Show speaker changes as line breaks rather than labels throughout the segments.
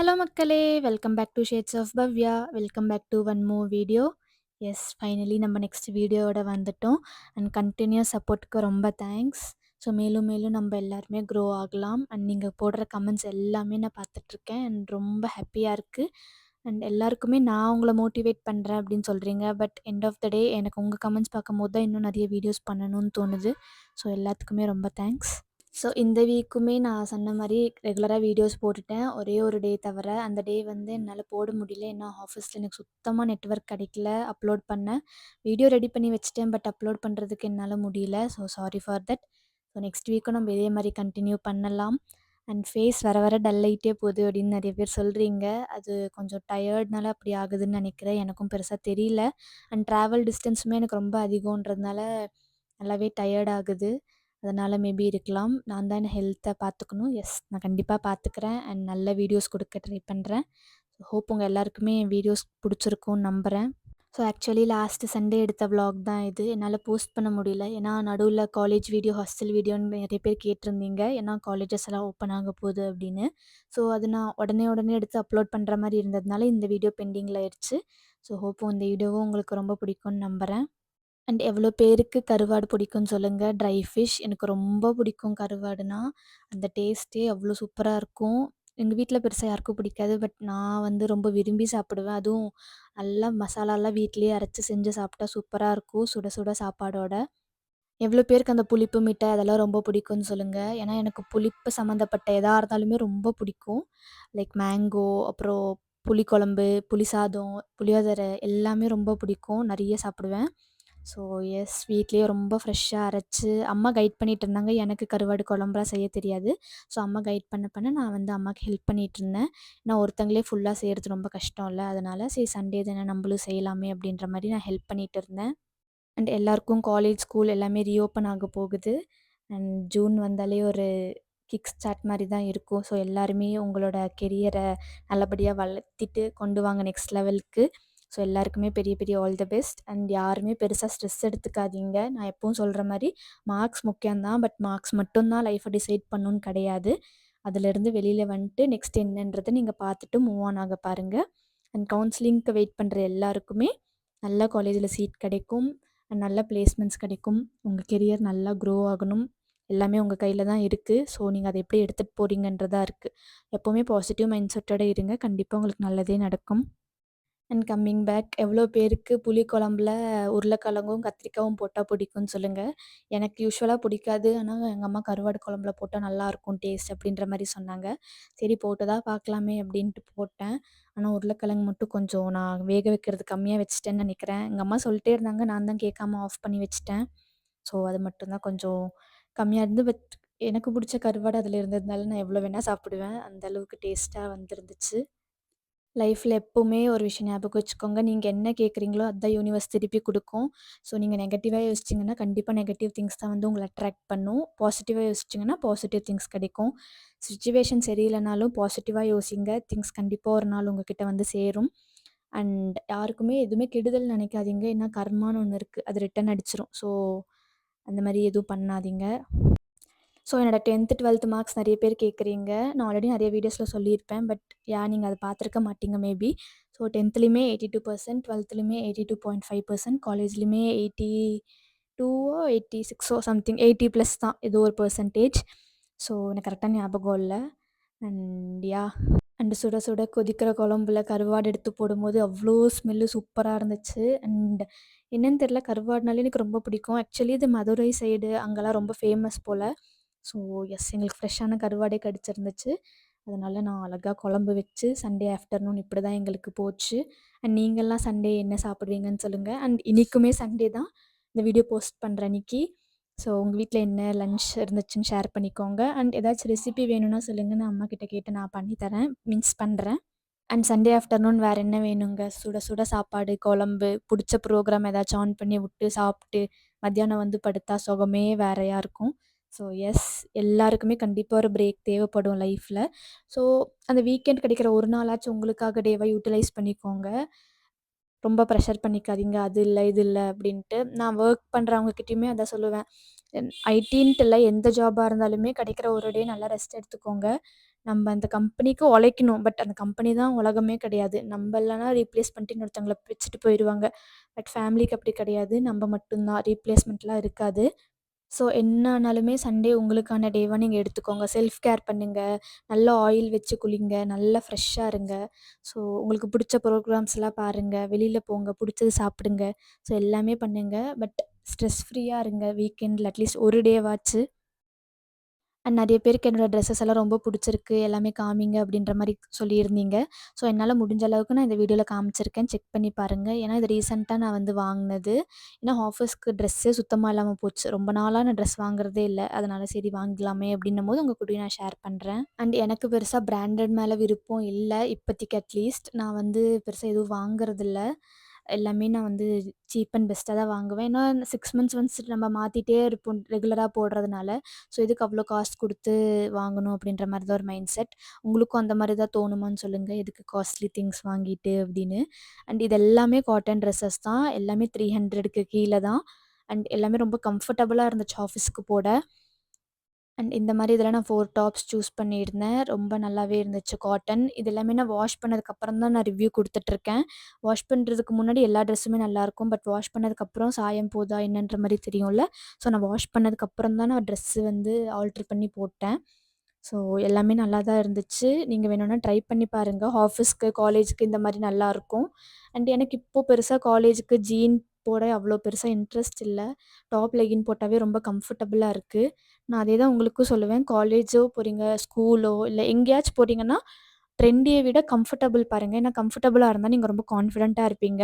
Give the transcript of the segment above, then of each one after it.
Hello மக்களே! Welcome back to shades of Bhavya. Welcome back to one more video. Yes finally நம்ம next வீடியோவோட வந்துட்டோம். And continuous சப்போர்ட்டுக்கு ரொம்ப தேங்க்ஸ். ஸோ மேலும் மேலும் நம்ம எல்லாருமே க்ரோ ஆகலாம். அண்ட் நீங்கள் போடுற கமெண்ட்ஸ் எல்லாமே நான் பார்த்துட்ருக்கேன். அண்ட் ரொம்ப ஹாப்பியாக இருக்குது. அண்ட் எல்லாருக்குமே நான் உங்கள மோட்டிவேட் பண்ணுறேன் அப்படின்னு சொல்கிறீங்க. பட் எண்ட் ஆஃப் த டே எனக்கு உங்கள் கமெண்ட்ஸ் பார்க்கும்போது தான் இன்னும் நிறைய வீடியோஸ் பண்ணணும்னு தோணுது. ஸோ எல்லாத்துக்குமே ரொம்ப தேங்க்ஸ். ஸோ இந்த வீக்குமே நான் சொன்ன மாரி ரெகுலரா வீடியோஸ் போட்டுட்டேன். ஒரே ஒரு டே தவிர. அந்த டே வந்து என்னால போட முடியல. ஏன்னா ஆஃபீஸ்ல எனக்கு சுத்தமா நெட்வொர்க் கிடைக்கல. அப்லோட் பண்ண. வீடியோ ரெடி பண்ணி வச்சுட்டேன். பட் அப்லோட் பண்றதுக்கு என்னால முடியல. So sorry for that. So next வீக்கும் நம்ம இதே மாரி கன்டின்யூ பண்ணலாம். அண்ட் ஃபேஸ் வர வர டல் ஆயிட்டே போகுது அப்படின்னு நெறைய பேர் சொல்றீங்க. அது கொஞ்சம் டயர்ட்னால அப்படி ஆகுதுன்னு நெனைக்கிறேன். எனக்கும் பெருசா தெரியல. அண்ட் ட்ராவல் டிஸ்டன்ஸுமே எனக்கு ரொம்ப அதிகம்ன்றதுனால நல்லாவே டயர்ட் ஆகுது. அதனால மேபி இருக்கலாம். நான் தான் என் ஹெல்த்த பார்த்துக்கணும். எஸ் நான் கண்டிப்பா பார்த்துக்கிறேன். அண்ட் நல்ல வீடியோஸ் குடுக்க ட்ரை பண்றேன். ஹோப் உங்க எல்லாருக்குமே என் வீடியோஸ் புடிச்சிருக்கும்னு நம்புறேன். ஸோ ஆக்சுவலி லாஸ்ட் சண்டே எடுத்த விளாக் தான் இது. என்னால போஸ்ட் பண்ண முடியல. ஏன்னா நடுவுல காலேஜ் வீடியோ, ஹாஸ்டல் வீடியோன்னு நெறைய பேர் கேட்டிருந்தீங்க. ஏன்னா காலேஜஸ் எல்லாம் ஓப்பன் ஆக போகுது அப்படின்னு. ஸோ அது நான் உடனே உடனே எடுத்து அப்லோட் பண்ற மாரி இருந்ததுனால இந்த வீடியோ பெண்டிங்ல ஆயிருச்சு. ஸோ ஹோப் இந்த வீடியோவும் உங்களுக்கு ரொம்ப பிடிக்கும்னு நம்புறேன். அண்ட் எவ்வளோ பேருக்கு கருவாடு பிடிக்கும்னு சொல்லுங்க. ட்ரை ஃபிஷ் எனக்கு ரொம்ப பிடிக்கும் கருவாடுனா. அந்த டேஸ்ட்டே அவ்வளோ சூப்பரா இருக்கும். எங்க வீட்ல பெருசா யாருக்கும் பிடிக்காது. பட் நான் வந்து ரொம்ப விரும்பி சாப்பிடுவேன். அதுவும் நல்லா மசாலாலாம் வீட்லயே அரைச்சு செஞ்சு சாப்பிட்டா சூப்பரா இருக்கும். சுட சுட சாப்பாடோட. எவ்வளோ பேருக்கு அந்த புளிப்பு மிட்டாய் அதெல்லாம் ரொம்ப பிடிக்கும்னு சொல்லுங்க. ஏன்னா எனக்கு புளிப்பு சம்மந்தப்பட்ட எதா இருந்தாலுமே ரொம்ப பிடிக்கும். லைக் மேங்கோ, அப்புறம் புளிக்குழம்பு, புளி சாதம், புளியோதரை எல்லாமே ரொம்ப பிடிக்கும். நெறைய சாப்பிடுவேன். ஸோ எஸ் வீட்லயே ரொம்ப ஃப்ரெஷ்ஷா அரைச்சு அம்மா கைட் பண்ணிட்டு இருந்தாங்க. எனக்கு கருவாடு குழம்புலாம் செய்ய தெரியாது. ஸோ அம்மா கைட் பண்ண பண்ண நான் வந்து அம்மாக்கு ஹெல்ப் பண்ணிட்டுருந்தேன். நான் ஒருத்தங்களே ஃபுல்லா செய்றது ரொம்ப கஷ்டம்ல. அதனால சரி சண்டே தானே நம்மளும் செய்யலாமே அப்படின்ற மாரி நான் ஹெல்ப் பண்ணிட்டு இருந்தேன். அண்ட் எல்லாருக்கும் காலேஜ், ஸ்கூல் எல்லாமே ரீஓப்பன் ஆக போகுது. அண்ட் ஜூன் வந்தாலே ஒரு கிக் ஸ்டார்ட் மாரி தான் இருக்கும். ஸோ எல்லாருமே உங்களோட கெரியர நல்லபடியா வளர்த்திட்டு கொண்டு வாங்க நெக்ஸ்ட் லெவலுக்கு. ஸோ எல்லாருக்குமே பெரிய பெரிய ஆல் த பெஸ்ட். அண்ட் யாருமே பெருசா ஸ்ட்ரெஸ் எடுத்துக்காதீங்க. நான் எப்பவும் சொல்ற மாரி மார்க்ஸ் முக்கியம் தான். பட் மார்க்ஸ் மட்டும் தான் லைஃப்ப டிசைட் பண்ணும்னு கிடையாது. அதுலேருந்து வெளியில வந்துட்டு நெக்ஸ்ட் என்னன்றத நீங்க பார்த்துட்டு மூவ் ஆன் ஆக பாருங்க. அண்ட் கவுன்சிலிங்க்கு வெயிட் பண்ற எல்லாருக்குமே நல்ல காலேஜ்ல சீட் கிடைக்கும். நல்ல பிளேஸ்மெண்ட்ஸ் கிடைக்கும். உங்க கெரியர் நல்லா க்ரோ ஆகணும். எல்லாமே உங்க கையில தான் இருக்கு. ஸோ நீங்க அத எப்படி எடுத்துட்டு போறீங்கன்றது தான் இருக்கு. எப்பவுமே பாசிட்டிவ் மைண்ட் செட்டோட இருங்க. கண்டிப்பா உங்களுக்கு நல்லதே நடக்கும். அண்ட் கம்மிங் பேக் எவ்வளோ பேருக்கு புளி குழம்புல உருளைக்கிழங்கும், கத்திரிக்காவும் போட்டா பிடிக்கும்னு சொல்லுங்க. எனக்கு யூசுவலா பிடிக்காது. ஆனா எங்க அம்மா கருவாடு குழம்புல போட்டா நல்லாயிருக்கும் டேஸ்ட் அப்படின்ற மாரி சொன்னாங்க. சரி போட்டு தான் பார்க்கலாமே அப்படின்ட்டு போட்டேன். ஆனா உருளைக்கிழங்கு மட்டும் கொஞ்சம் நான் வேக வைக்கிறது கம்மியா வச்சுட்டேன்னு நெனைக்கிறேன். எங்க அம்மா சொல்லிட்டே இருந்தாங்க. நான் தான் கேட்காம ஆஃப் பண்ணி வச்சுட்டேன். ஸோ அது மட்டும் தான் கொஞ்சம் கம்மியா இருந்து பட் எனக்கு பிடிச்ச கருவாடு அதில இருந்ததுனால நான் எவ்வளோ வேணா சாப்பிடுவேன். அந்த அளவுக்கு டேஸ்ட்டா வந்துருந்துச்சு. லைஃப்ல எப்பவுமே ஒரு விஷயம் ஞாபகம் வச்சுக்கோங்க. நீங்க என்ன கேட்குறீங்களோ, அதான் யூனிவர்ஸ் திருப்பி குடுக்கும். ஸோ நீங்க நெகட்டிவா யோசிச்சீங்கன்னா, கண்டிப்பா நெகட்டிவ் திங்ஸ் தான் வந்து உங்கள அட்ராக்ட் பண்ணும். பாசிட்டிவா யோசிச்சீங்கன்னா, பாசிட்டிவ் திங்ஸ் கிடைக்கும். சிச்சுவேஷன் சரியில்லனாலும் பாசிட்டிவா யோசிங்க. திங்ஸ் கண்டிப்பா ஒரு நாள் உங்ககிட்ட வந்து சேரும். அண்ட் யாருக்குமே எதுவுமே கெடுதல் நெனைக்காதீங்க. ஏன்னா கர்மான்னு ஒண்ணு இருக்கு. அது ரிட்டர்ன் அடிச்சுரும். ஸோ அந்த மாரி எதுவும் பண்ணாதீங்க. ஸோ என்னோட 10த், 12த் மார்க்ஸ் நெறைய பேர் கேட்குறீங்க. நான் ஆல்ரெடி நெறைய வீடியோஸ்ல சொல்லியிருப்பேன். பட் நீங்க அத பார்த்துருக்க மாட்டீங்க மேபி. ஸோ 10த்லயுமே 82%, 12த்லயுமே 82.5%, காலேஜ்லயுமே 82ஓ 86ஓ சம்திங் 80 ப்ளஸ் தான் ஏதோ ஒரு பெர்சன்டேஜ். ஸோ எனக்கு கரெக்ட்டா ஞாபகம் இல்ல. அண்ட் அண்ட் சுட சுட கொதிக்கிற குழம்புல கருவாடு எடுத்து போடும்போது அவ்ளோ ஸ்மெல்லு சூப்பரா இருந்துச்சு. அண்ட் என்னன்னு தெரியல கருவாடுனாலே எனக்கு ரொம்ப பிடிக்கும். ஆக்சுவலி இது மதுரை சைடு அங்கலாம் ரொம்ப ஃபேமஸ் போல. ஸோ எஸ் எங்களுக்கு ஃப்ரெஷ்ஷான கருவாடே கெடைச்சிருந்துச்சு. அதனால நான் அழகா குழம்பு வச்சு சண்டே ஆஃப்டர்நூன் இப்படி தான் எங்களுக்கு போச்சு. அண்ட் நீங்கலாம் சண்டே என்ன சாப்பிடுவீங்கன்னு சொல்லுங்க. அண்ட் இன்னைக்குமே சண்டே தான். இந்த வீடியோ போஸ்ட் பண்ற அன்னைக்கு. ஸோ உங்க வீட்ல என்ன லன்ச் இருந்துச்சுன்னு ஷேர் பண்ணிக்கோங்க. அண்ட் ஏதாச்சும் ரெசிபி வேணும்னா சொல்லுங்க. நான் அம்மாகிட்ட கேட்டு நான் பண்ணி தரேன். பண்றேன். அண்ட் சண்டே ஆஃப்டர்நூன் வேற என்ன வேணுங்க? சுட சுட சாப்பாடு, குழம்பு, புடிச்ச ப்ரோகிராம் ஏதாச்சும் ஆன் பண்ணி விட்டு சாப்ட்டு, மத்தியானம் வந்து படுத்தா சுகமே வேறயா இருக்கும். ஸோ எஸ் எல்லாருக்குமே கண்டிப்பா ஒரு பிரேக் தேவைப்படும் லைஃப்ல. ஸோ அந்த வீக்கெண்ட் கிடைக்கிற ஒரு நாளாச்சும் உங்களுக்காக டேவ யூட்டிலைஸ் பண்ணிக்கோங்க. ரொம்ப ப்ரெஷர் பண்ணிக்காதீங்க. அது இல்ல, இது இல்ல அப்டின்ட்டு. நான் வொர்க் பண்றவங்க கிட்டயுமே அதான் சொல்லுவேன். ஐடின்ட்டு இல்ல, எந்த ஜாபா இருந்தாலுமே கிடைக்கிற ஒரு டே நல்லா ரெஸ்ட் எடுத்துக்கோங்க. நம்ம அந்த கம்பெனிக்கு உழைக்கணும். பட் அந்த கம்பெனி தான் உலகமே கிடையாது. நம்ம இல்லனா ரீப்ளேஸ் பண்ணிட்டு இன்னொருத்தவங்கள வச்சுட்டு போயிருவாங்க. பட் ஃபேமிலிக்கு அப்படி கிடையாது. நம்ம மட்டும் தான். ரீப்ளேஸ்மெண்ட்லாம் இருக்காது. ஸோ என்ன ஆனாலுமே சண்டே உங்களுக்கான டேவா நீங்க எடுத்துக்கோங்க. செல்ஃப் கேர் பண்ணுங்க. நல்லா ஆயில் வச்சு குளிங்க. நல்லா ஃப்ரெஷ்ஷா இருங்க. ஸோ உங்களுக்கு புடிச்ச ப்ரோகிராம்ஸ்லாம் பாருங்க. வெளில போங்க. புடிச்சது சாப்பிடுங்க. ஸோ எல்லாமே பண்ணுங்க. பட் ஸ்ட்ரெஸ் ஃப்ரீயா இருங்க. வீக்கெண்ட்ல அட்லீஸ்ட் ஒரு டேவாச்சு. அண்ட் நெறைய பேருக்கு என்னோட ட்ரெஸ்ஸஸ் எல்லாம் ரொம்ப புடிச்சிருக்கு. எல்லாமே காமிங்க அப்படின்ற மாரி சொல்லியிருந்தீங்க. ஸோ என்னால முடிஞ்ச அளவுக்கு நான் இந்த வீடியோல காமிச்சிருக்கேன். செக் பண்ணி பாருங்க. ஏன்னா இது ரீசென்ட்டா நான் வந்து வாங்குனது. ஏன்னா ஆஃபீஸ்க்கு ட்ரெஸ்ஸே சுத்தமா இல்லாம போச்சு. ரொம்ப நாளா நான் ட்ரெஸ் வாங்குறதே இல்ல. அதனால சரி வாங்கலாமே அப்படின்னும்போது உங்க கூடயும் நான் ஷேர் பண்றேன். அண்ட் எனக்கு பெருசா பிராண்டட் மேல விருப்பம் இல்ல. இப்போதைக்கு அட்லீஸ்ட். நான் வந்து பெருசா எதுவும் வாங்குறதில்ல. எல்லாமே நான் வந்து சீப் அண்ட் பெஸ்ட்டா தான் வாங்குவேன். ஏன்னா 6 மந்த்ஸ் ஒன்ஸ் நம்ம மாத்திட்டே இருப்போம் ரெகுலரா போடுறதுனால. ஸோ எதுக்கு அவ்வளோ காசு குடுத்து வாங்கணும் அப்படின்ற மாரி தான் ஒரு மைண்ட் செட். உங்களுக்கும் அந்த மாரி தான் தோணுமான்னு சொல்லுங்க. எதுக்கு காஸ்ட்லி திங்ஸ் வாங்கிட்டு அப்படின்னு. அண்ட் இது எல்லாமே காட்டன் ட்ரெஸ்ஸஸ் தான். எல்லாமே 300க்கு கீழ தான். அண்ட் எல்லாமே ரொம்ப கம்ஃபர்டபுளா இருந்துச்சு ஆஃபீஸ்க்கு போட. அண்ட் இந்த மாரி இதில நான் 4 டாப்ஸ் சூஸ் பண்ணியிருந்தேன். ரொம்ப நல்லாவே இருந்துச்சு காட்டன். இது எல்லாமே நான் வாஷ் பண்ணதுக்கப்புறம் தான் நான் ரிவ்யூ குடுத்துட்டுருக்கேன். வாஷ் பண்றதுக்கு முன்னாடி எல்லா ட்ரெஸ்ஸுமே நல்லாயிருக்கும். பட் வாஷ் பண்ணதுக்கப்புறம் சாயம் போதா என்னன்ற மாரி தெரியும்ல. ஸோ நான் வாஷ் பண்ணதுக்கப்புறம் தான் நான் ட்ரெஸ்ஸு வந்து ஆல்டர் பண்ணி போட்டேன். ஸோ எல்லாமே நல்லா தான் இருந்துச்சு. நீங்க வேணும்னா ட்ரை பண்ணி பாருங்க. ஆஃபீஸ்க்கு, காலேஜுக்கு இந்த மாரி நல்லாயிருக்கும். அண்ட் எனக்கு இப்போ பெருசா காலேஜுக்கு ஜீன் போட அவ்வளோ பெருசா இன்ட்ரெஸ்ட் இல்ல. டாப், லெகின் போட்டாவே ரொம்ப கம்ஃபர்டபுளா இருக்கு. நான் அதே தான் உங்களுக்கும் சொல்லுவேன். காலேஜோ போறீங்க, ஸ்கூலோ இல்ல எங்கேயாச்சும் போறீங்கன்னா, ட்ரெண்டிய விட கம்ஃபர்டபுள் பாருங்க. ஏன்னா கம்ஃபர்டபுளா இருந்தா நீங்க ரொம்ப கான்ஃபிடென்ட்டா இருப்பீங்க.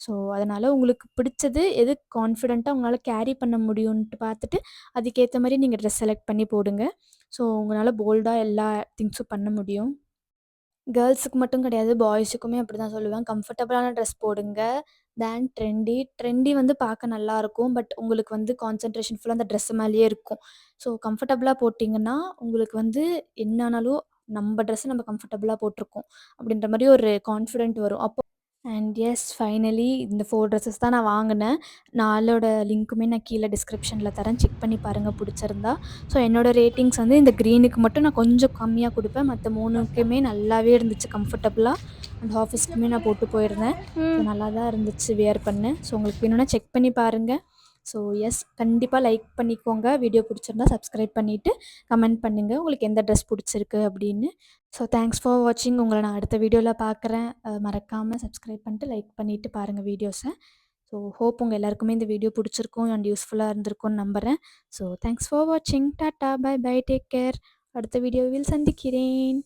ஸோ, அதனால உங்களுக்கு பிடிச்சது எது கான்ஃபிடென்ட்டா உங்களால கேரி பண்ண முடியுன்ட்டு பார்த்துட்டு, அதுக்கேத்த மாரி நீங்க ட்ரெஸ் செலக்ட் பண்ணி போடுங்க. ஸோ, உங்களால போல்டா எல்லா திங்ஸும் பண்ண முடியும். கேர்ள்ஸுக்கு மட்டும் கிடையாது, பாய்ஸுக்குமே அப்படிதான் சொல்லுவேன். கம்ஃபர்டபுளான ட்ரெஸ் போடுங்க. தேன் ட்ரெண்டி. ட்ரெண்டி வந்து பார்க்க நல்லாருக்கும். பட் உங்களுக்கு வந்து கான்சன்ட்ரேஷன் ஃபுல்லா அந்த ட்ரெஸ் மேலேயே இருக்கும். ஸோ கம்ஃபர்டபுளா போட்டீங்கன்னா, உங்களுக்கு வந்து என்ன ஆனாலும் நம்ப ட்ரெஸ் நம்ம கம்ஃபர்டபுளா போட்டுருக்கோம். அப்படின்ற மாரி ஒரு கான்ஃபிடென்ட் வரும். அப்போ அண்ட் எஸ் ஃபைனலி இந்த 4 ட்ரெஸஸ் தான் நான் வாங்குனேன். 4ஓட லிங்க்குமே நான் கீழ டிஸ்கிரிப்ஷன்ல தரேன். செக் பண்ணி பாருங்க புடிச்சிருந்தா. ஸோ என்னோட ரேட்டிங்ஸ் வந்து இந்த க்ரீனுக்கு மட்டும் நான் கொஞ்சம் கம்மியா குடுப்பேன். மத்த 3க்குமே நல்லாவே இருந்துச்சு கம்ஃபர்டபுளா. அண்ட் ஆஃபீஸ்க்குமே நான் போட்டு போயிருந்தேன். ஸோ
ம்.
நல்லா தான் இருந்துச்சு வியர் பண்ண. ஸோ உங்களுக்கு வேணும்னா செக் பண்ணி பாருங்க. ஸோ எஸ் கண்டிப்பா லைக் பண்ணிக்கோங்க. வீடியோ புடிச்சிருந்தா சப்ஸ்கிரைப் பண்ணிட்டு, கமெண்ட் பண்ணுங்க. உங்களுக்கு எந்த ட்ரெஸ் புடிச்சிருக்கு அப்படின்னு. ஸோ தேங்க்ஸ் ஃபார் வாட்சிங். உங்கள நான் அடுத்த வீடியோல பார்க்குறேன். மறக்காம சப்ஸ்கிரைப் பண்ணிட்டு, லைக் பண்ணிட்டு பாருங்க வீடியோஸ. ஸோ ஹோப் உங்க எல்லாருக்குமே இந்த வீடியோ புடிச்சிருக்கும் அண்ட் யூஸ்ஃபுல்லா இருந்திருக்கும்னு நம்புறேன். ஸோ தேங்க்ஸ் ஃபார் வாட்சிங். டாட்டா, பை பை, டேக் கேர். அடுத்த வீடியோவில் சந்திக்கிறேன்.